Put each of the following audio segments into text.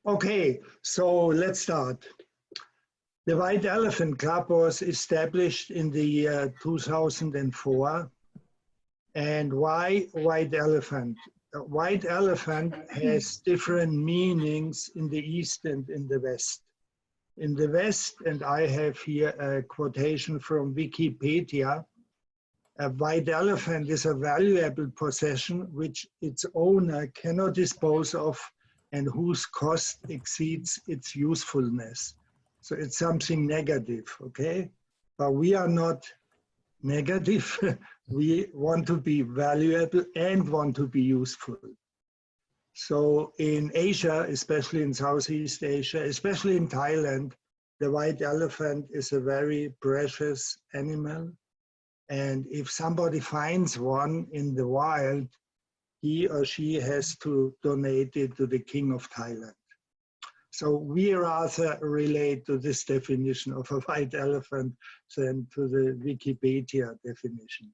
Okay, so let's start. The White Elephant Club was established in the year 2004. And why White Elephant? White Elephant has different meanings in the East and in the West. In the West, and I have here a quotation from Wikipedia, a white elephant is a valuable possession which its owner cannot dispose of and whose cost exceeds its usefulness. So it's something negative, okay? But we are not negative. We want to be valuable and want to be useful. So in Asia, especially in Southeast Asia, especially in Thailand, the white elephant is a very precious animal. And if somebody finds one in the wild, he or she has to donate it to the King of Thailand. So we rather relate to this definition of a white elephant than to the Wikipedia definition.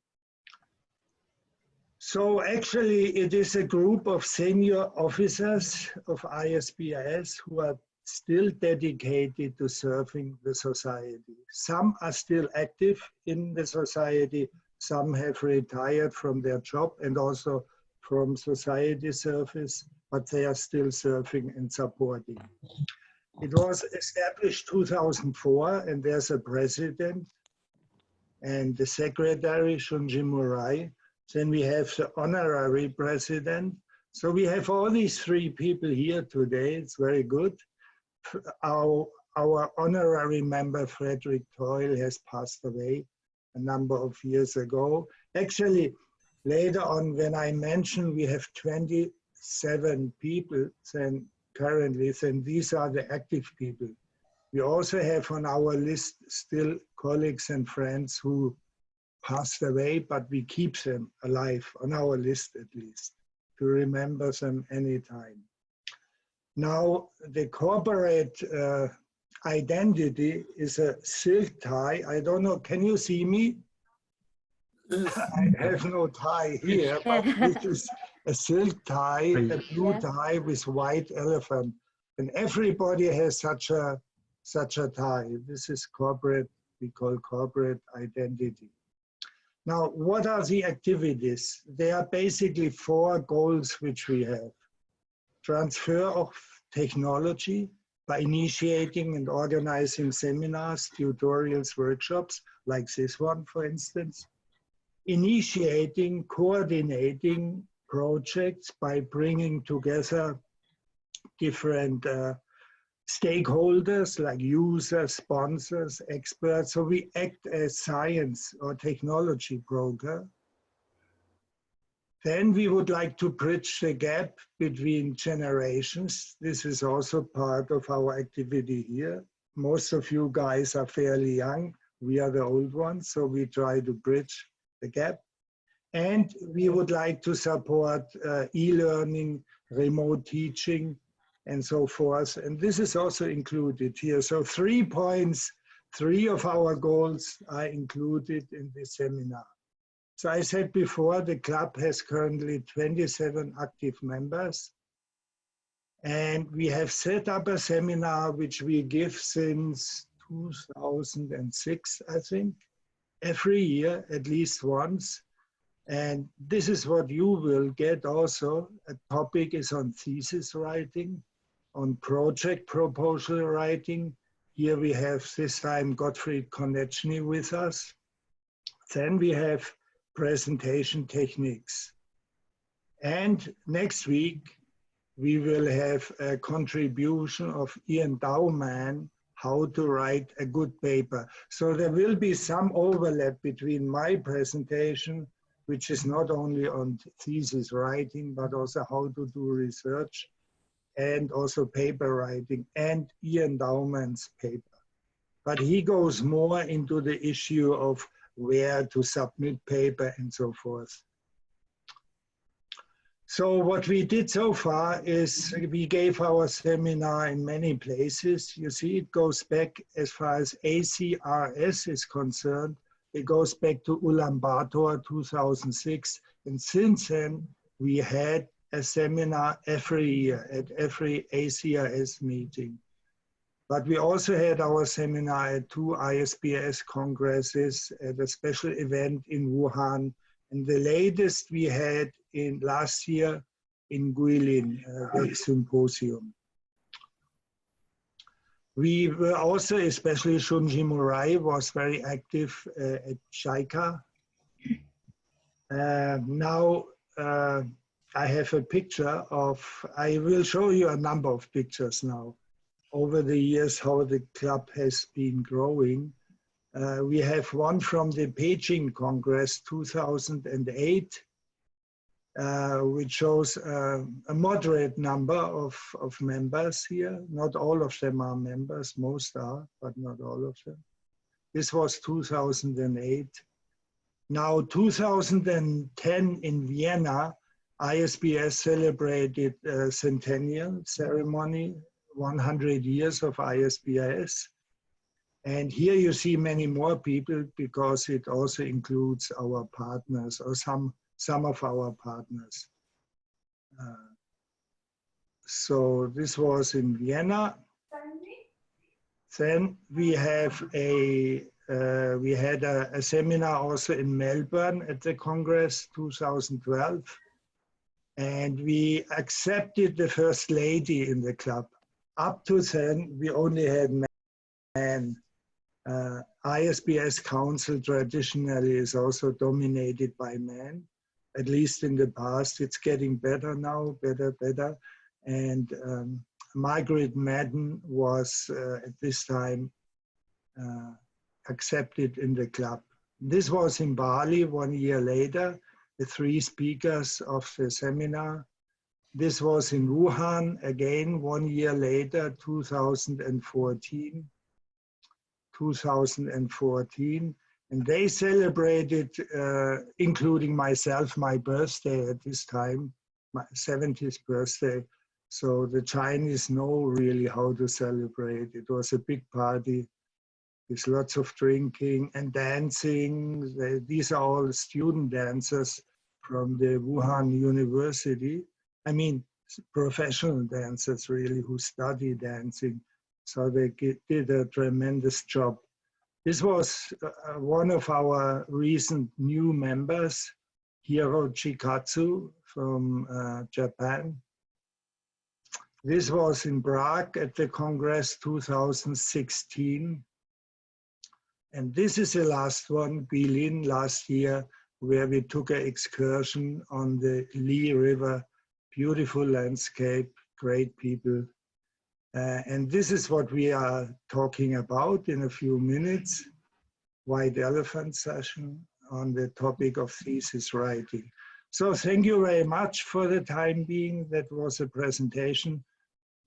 So actually it is a group of senior officers of ISPRS who are still dedicated to serving the society. Some are still active in the society, some have retired from their job and also from society service, but they are still serving and supporting. It was established 2004 and there's a president and the secretary, Shunji Murai. Then we have the honorary president. So we have all these three people here today. It's very good. Our honorary member, Frederick Toyle, has passed away a number of years ago. Actually, later on, when I mentioned we have 27 people then currently, then these are the active people. We also have on our list still colleagues and friends who passed away, but we keep them alive on our list at least, to remember them anytime. Now, the corporate identity is a silk tie. I don't know, can you see me? I have no tie here, but this is a silk tie, a blue tie with white elephant. And everybody has such a tie. This is corporate, we call corporate identity. Now, what are the activities? There are basically 4 goals which we have. Transfer of technology by initiating and organizing seminars, tutorials, workshops, like this one, for instance. Initiating, coordinating projects by bringing together different stakeholders like users, sponsors, experts. So we act as science or technology broker. Then we would like to bridge the gap between generations. This is also part of our activity here. Most of you guys are fairly young. We are the old ones, so we try to bridge the gap. And we would like to support e-learning, remote teaching, and so forth. And this is also included here. So 3 points, 3 of our goals are included in this seminar. So I said before, the club has currently 27 active members. And we have set up a seminar which we give since 2006, I think, every year, at least once. And this is what you will get also. A topic is on thesis writing, on project proposal writing. Here we have this time Gottfried Konechny with us. Then we have presentation techniques. And next week, we will have a contribution of Ian Dowman, how to write a good paper. So there will be some overlap between my presentation, which is not only on thesis writing, but also how to do research and also paper writing, and Ian Dowman's paper. But he goes more into the issue of where to submit paper and so forth. So what we did so far is we gave our seminar in many places. You see, it goes back as far as ACRS is concerned. It goes back to Ulaanbaatar 2006. And since then, we had a seminar every year at every ACRS meeting. But we also had our seminar at 2 ISPRS Congresses at a special event in Wuhan. And the latest we had in last year in Guilin, WEC Symposium. We were also, especially Shunji Murai was very active at JICA. Now I have a picture of, I will show you a number of pictures now over the years how the club has been growing. We have one from the Beijing Congress 2008, which shows a moderate number of members here. Not all of them are members, most are, but not all of them. This was 2008. Now 2010 in Vienna, ISPRS celebrated a centennial ceremony, 100 years of ISPRS. And here you see many more people because it also includes our partners or some of our partners. So this was in Vienna. Then we have we had a seminar also in Melbourne at the Congress 2012. And we accepted the First Lady in the club. Up to then, we only had men. ISPRS Council traditionally is also dominated by men, at least in the past. It's getting better now, better. And Margaret Madden was at this time accepted in the club. This was in Bali 1 year later, the 3 speakers of the seminar. This was in Wuhan, again, 1 year later, 2014. And they celebrated, including myself, my birthday at this time, my 70th birthday. So the Chinese know really how to celebrate. It was a big party with lots of drinking and dancing. These are all student dancers from the Wuhan University. I mean, professional dancers really who study dancing. So they did a tremendous job. This was one of our recent new members, Hiro Chikatsu from Japan. This was in Prague at the Congress 2016. And this is the last one, Guilin, last year, where we took an excursion on the Li River. Beautiful landscape, great people. And this is what we are talking about in a few minutes, White Elephant session on the topic of thesis writing. So thank you very much for the time being. That was a presentation.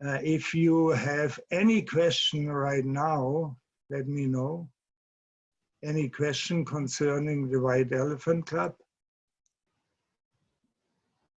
If you have any question right now, let me know. Any question concerning the White Elephant Club?